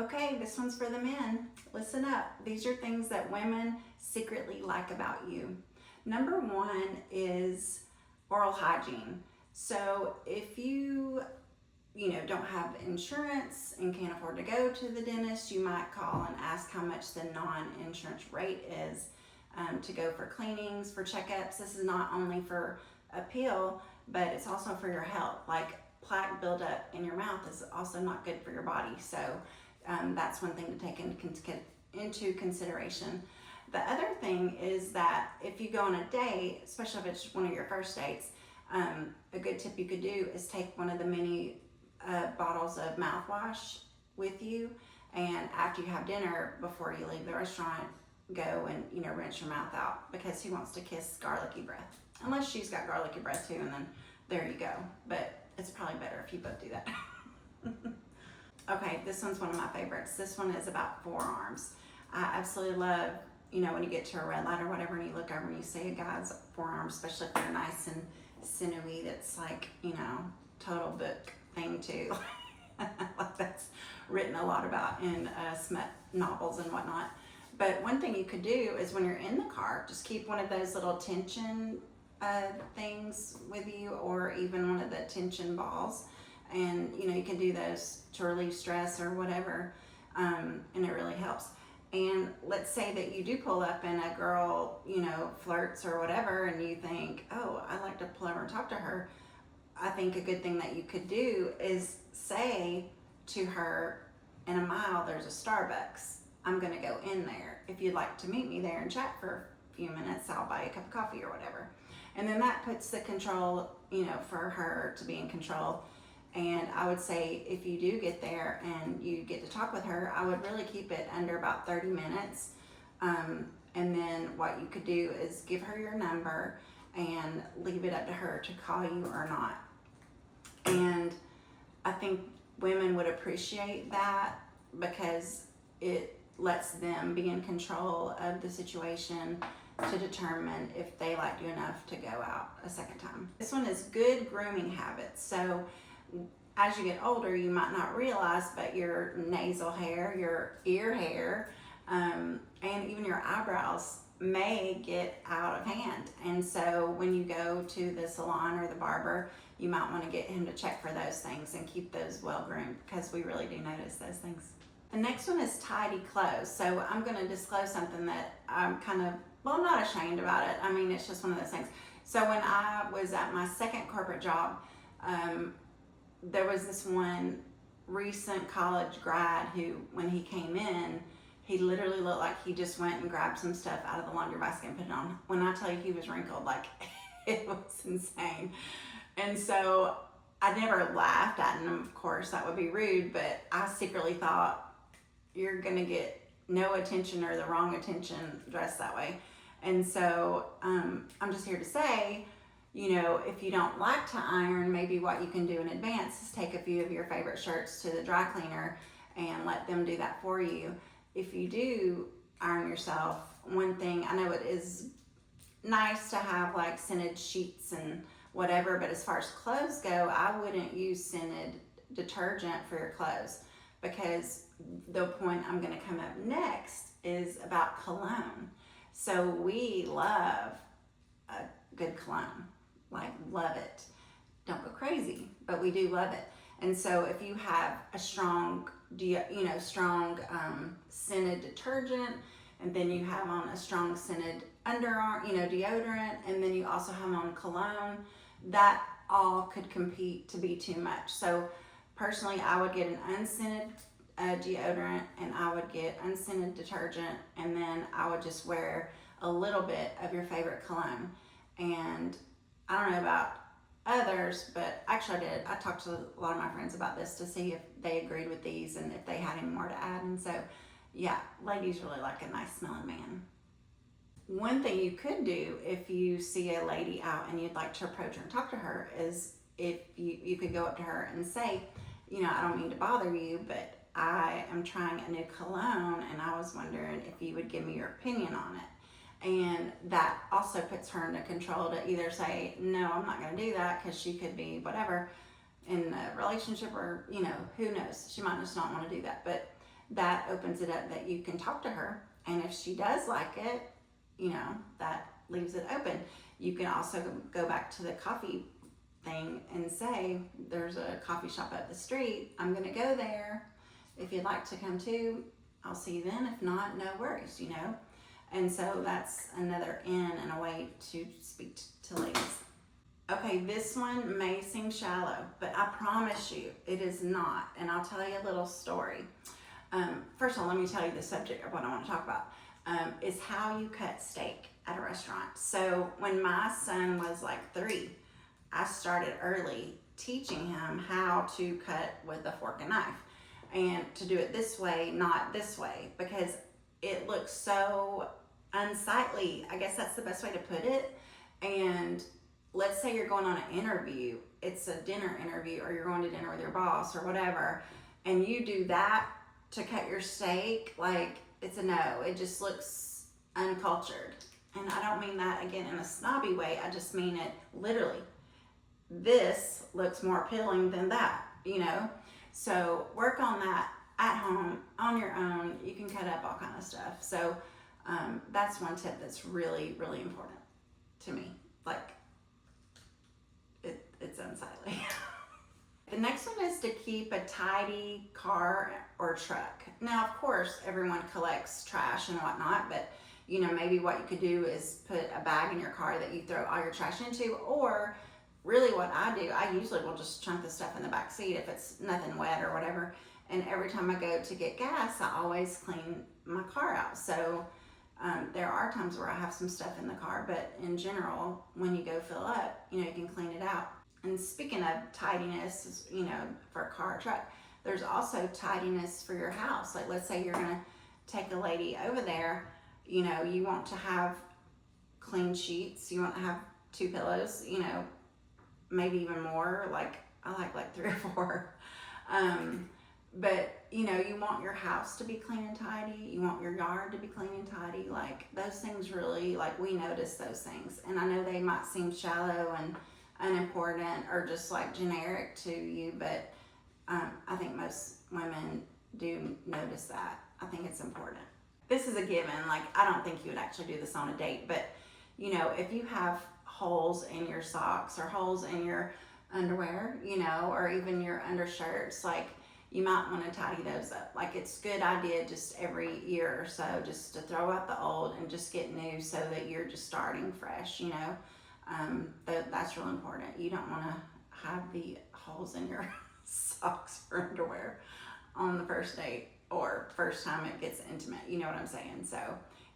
Okay, this one's for the men. Listen up. These are things that women secretly like about you. Number one is oral hygiene. So if you don't have insurance and can't afford to go to the dentist, you might call and ask how much the non-insurance rate is to go for cleanings, for checkups. This is not only for appeal, but it's also for your health. Like plaque buildup in your mouth is also not good for your body. So that's one thing to take into consideration. The other thing is that if you go on a date, especially if it's one of your first dates, a good tip you could do is take one of the mini bottles of mouthwash with you, and after you have dinner, before you leave the restaurant, go and rinse your mouth out, because who wants to kiss garlicky breath? Unless she's got garlicky breath too, and then there you go. But it's probably better if you both do that. Okay, this one's one of my favorites. This one is about forearms. I absolutely love, when you get to a red light or whatever and you look over and you see a guy's forearm, especially if they're nice and sinewy, that's like, total book thing too. Like that's written a lot about in smut novels and whatnot. But one thing you could do is when you're in the car, just keep one of those little tension things with you, or even one of the tension balls. And you can do those to relieve stress or whatever, and it really helps. And let's say that you do pull up and a girl flirts or whatever, and you think, oh, I'd like to pull over and talk to her. I think a good thing that you could do is say to her, in a mile there's a Starbucks, I'm gonna go in there. If you'd like to meet me there and chat for a few minutes, I'll buy you a cup of coffee or whatever. And then that puts the control, for her to be in control. And I would say if you do get there and you get to talk with her, I would really keep it under about 30 minutes. And then what you could do is give her your number and leave it up to her to call you or not. And I think women would appreciate that, because it lets them be in control of the situation to determine if they like you enough to go out a second time. This one is good grooming habits. So as you get older, you might not realize, but your nasal hair, your ear hair, and even your eyebrows may get out of hand. And so when you go to the salon or the barber, you might want to get him to check for those things and keep those well groomed, because we really do notice those things. The next one is tidy clothes. So I'm going to disclose something that I'm I'm not ashamed about it. I mean, it's just one of those things. So when I was at my second corporate job, there was this one recent college grad who, when he came in, he literally looked like he just went and grabbed some stuff out of the laundry basket and put it on. When I tell you he was wrinkled, like it was insane. And so I never laughed at him, of course, that would be rude, but I secretly thought, you're gonna get no attention or the wrong attention dressed that way. And so I'm just here to say, if you don't like to iron, maybe what you can do in advance is take a few of your favorite shirts to the dry cleaner and let them do that for you. If you do iron yourself, one thing, I know it is nice to have like scented sheets and whatever, but as far as clothes go, I wouldn't use scented detergent for your clothes, because the point I'm going to come up next is about cologne. So we love a good cologne, like love it. Don't go crazy, but we do love it. And so if you have a strong, scented detergent, and then you have on a strong scented underarm, deodorant, and then you also have on cologne, that all could compete to be too much. So personally, I would get an unscented deodorant, and I would get unscented detergent, and then I would just wear a little bit of your favorite cologne. And I don't know about others, but actually I did. I talked to a lot of my friends about this to see if they agreed with these and if they had any more to add. And so, yeah, ladies really like a nice smelling man. One thing you could do if you see a lady out and you'd like to approach her and talk to her is if you could go up to her and say, I don't mean to bother you, but I am trying a new cologne and I was wondering if you would give me your opinion on it. And that also puts her into control to either say, no, I'm not going to do that, because she could be whatever in a relationship, or who knows, she might just not want to do that. But that opens it up that you can talk to her. And if she does like it, that leaves it open. You can also go back to the coffee thing and say, there's a coffee shop up the street. I'm going to go there. If you'd like to come too, I'll see you then. If not, no worries, And so that's another in and a way to speak to ladies. Okay, this one may seem shallow, but I promise you it is not. And I'll tell you a little story. First of all, let me tell you the subject of what I want to talk about. Is how you cut steak at a restaurant. So when my son was like 3, I started early teaching him how to cut with a fork and knife, and to do it this way, not this way, because it looks so unsightly. I guess that's the best way to put it. And let's say you're going on an interview, it's a dinner interview, or you're going to dinner with your boss or whatever, and you do that to cut your steak, like, it's a no. It just looks uncultured. And I don't mean that again in a snobby way. I just mean it literally. This looks more appealing than that, So work on that at home on your own. You can cut up all kind of stuff. So that's one tip that's really, really important to me. Like, it's unsightly. The next one is to keep a tidy car or truck. Now, of course, everyone collects trash and whatnot, but maybe what you could do is put a bag in your car that you throw all your trash into, or really what I do, I usually will just chunk the stuff in the back seat if it's nothing wet or whatever. And every time I go to get gas, I always clean my car out. So there are times where I have some stuff in the car, but in general, when you go fill up, you can clean it out. And speaking of tidiness, for a car or truck, there's also tidiness for your house. Like, let's say you're gonna take a lady over there, you want to have clean sheets, you want to have 2 pillows, maybe even more. Like, I like 3 or 4. But you want your house to be clean and tidy. You want your yard to be clean and tidy. Like, those things really, like, we notice those things. And I know they might seem shallow and unimportant or just like generic to you, but I think most women do notice that. I think it's important. This is a given. Like, I don't think you would actually do this on a date, but if you have holes in your socks or holes in your underwear, or even your undershirts, like, you might want to tidy those up. Like, it's a good idea just every year or so just to throw out the old and just get new, so that you're just starting fresh, that's real important. You don't want to have the holes in your socks or underwear on the first date or first time it gets intimate. You know what I'm saying? So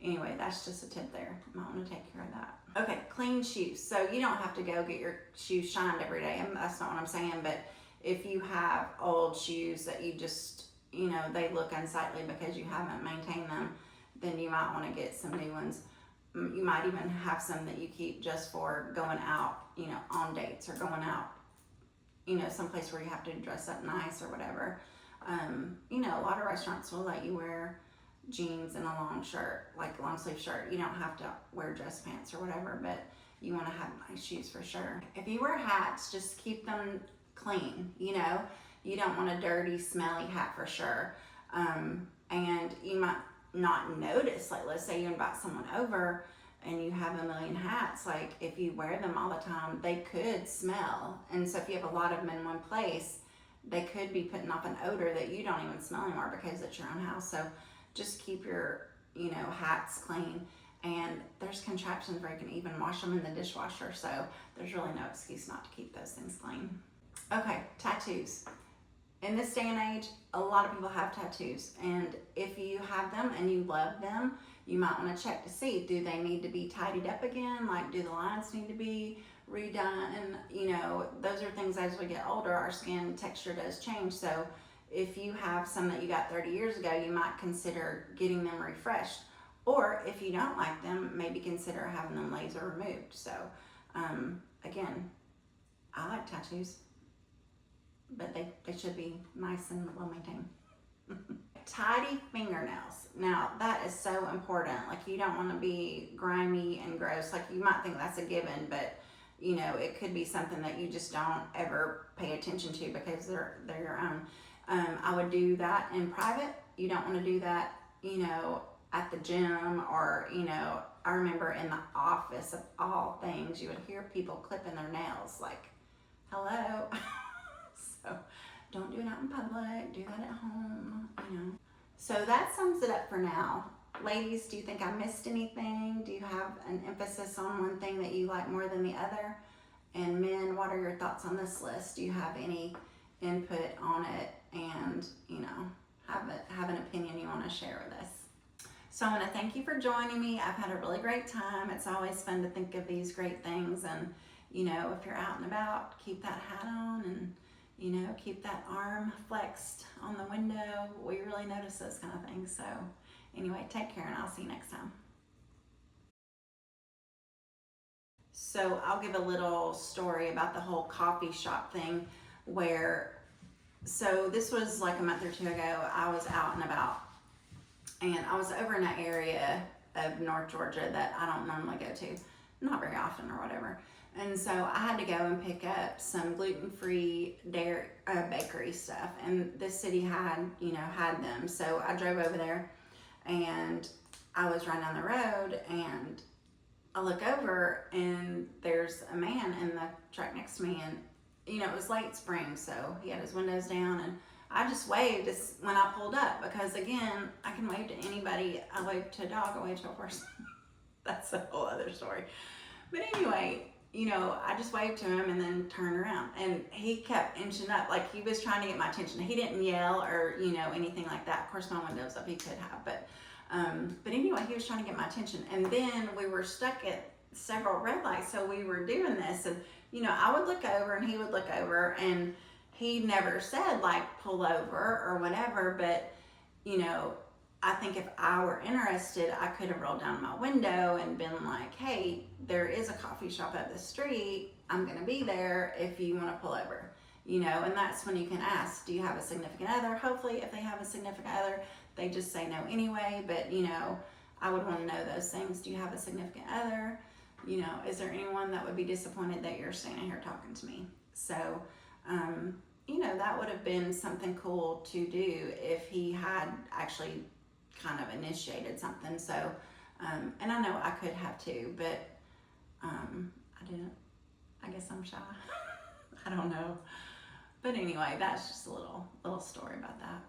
anyway, that's just a tip there. You might want to take care of that. Okay, clean shoes. So you don't have to go get your shoes shined every day. That's not what I'm saying. But if you have old shoes that you just, they look unsightly because you haven't maintained them, then you might want to get some new ones. You might even have some that you keep just for going out, on dates or going out, someplace where you have to dress up nice or whatever. A lot of restaurants will let you wear jeans and a long shirt, like a long sleeve shirt. You don't have to wear dress pants or whatever, but you want to have nice shoes for sure. If you wear hats, just keep them clean. You don't want a dirty, smelly hat for sure. And you might not notice, like, let's say you invite someone over and you have a million hats, like, if you wear them all the time, they could smell. And so if you have a lot of them in one place, they could be putting off an odor that you don't even smell anymore because it's your own house. So just keep your, hats clean. And there's contraptions where you can even wash them in the dishwasher. So there's really no excuse not to keep those things clean. Okay, tattoos. In this day and age, a lot of people have tattoos, and if you have them and you love them, you might want to check to see, do they need to be tidied up again? Like, do the lines need to be redone? And those are things, as we get older, our skin texture does change. So if you have some that you got 30 years ago, you might consider getting them refreshed. Or if you don't like them, maybe consider having them laser removed. So again, I like tattoos, but they should be nice and well maintained. Tidy fingernails. Now, that is so important. Like, you don't want to be grimy and gross. Like, you might think that's a given, but it could be something that you just don't ever pay attention to because they're your own. I would do that in private, you don't want to do that, you know, at the gym, or, you know, I remember in the office of all things, you would hear people clipping their nails, like, hello. So don't do it out in public, do that at home, you know. So that sums it up for now. Ladies, do you think I missed anything? Do you have an emphasis on one thing that you like more than the other? And men, what are your thoughts on this list? Do you have any input on it? And, you know, have an opinion you want to share with us? So I want to thank you for joining me. I've had a really great time. It's always fun to think of these great things. And, you know, if you're out and about, keep that hat on and, you know, keep that arm flexed on the window. We really notice those kind of things. So anyway, take care and I'll see you next time. So I'll give a little story about the whole coffee shop thing so this was like a month or two ago. I was out and about, and I was over in an area of North Georgia that I don't normally go to, not very often or whatever. And so I had to go and pick up some gluten-free dairy bakery stuff, and this city had them. So I drove over there, and I was running down the road, and I look over, and there's a man in the truck next to me, and you know, it was late spring, so he had his windows down, and I just waved when I pulled up, because again, I can wave to anybody. I waved to a dog, I waved to a horse. That's a whole other story. But anyway, you know, I just waved to him and then turned around, and he kept inching up, like he was trying to get my attention. He didn't yell or, you know, anything like that. Of course, my window's up, he could have, but anyway, he was trying to get my attention. And then we were stuck at several red lights, so we were doing this, and you know, I would look over and he would look over, and he never said like pull over or whatever, but you know, I think if I were interested, I could have rolled down my window and been like, hey, there is a coffee shop up the street, I'm gonna be there if you want to pull over, you know. And that's when you can ask, do you have a significant other? Hopefully if they have a significant other, they just say no anyway, but you know, I would want to know those things. Do you have a significant other? You know, is there anyone that would be disappointed that you're standing here talking to me? So, you know, that would have been something cool to do if he had actually kind of initiated something. So, and I know I could have too, but I didn't. I guess I'm shy. I don't know. But anyway, that's just a little story about that.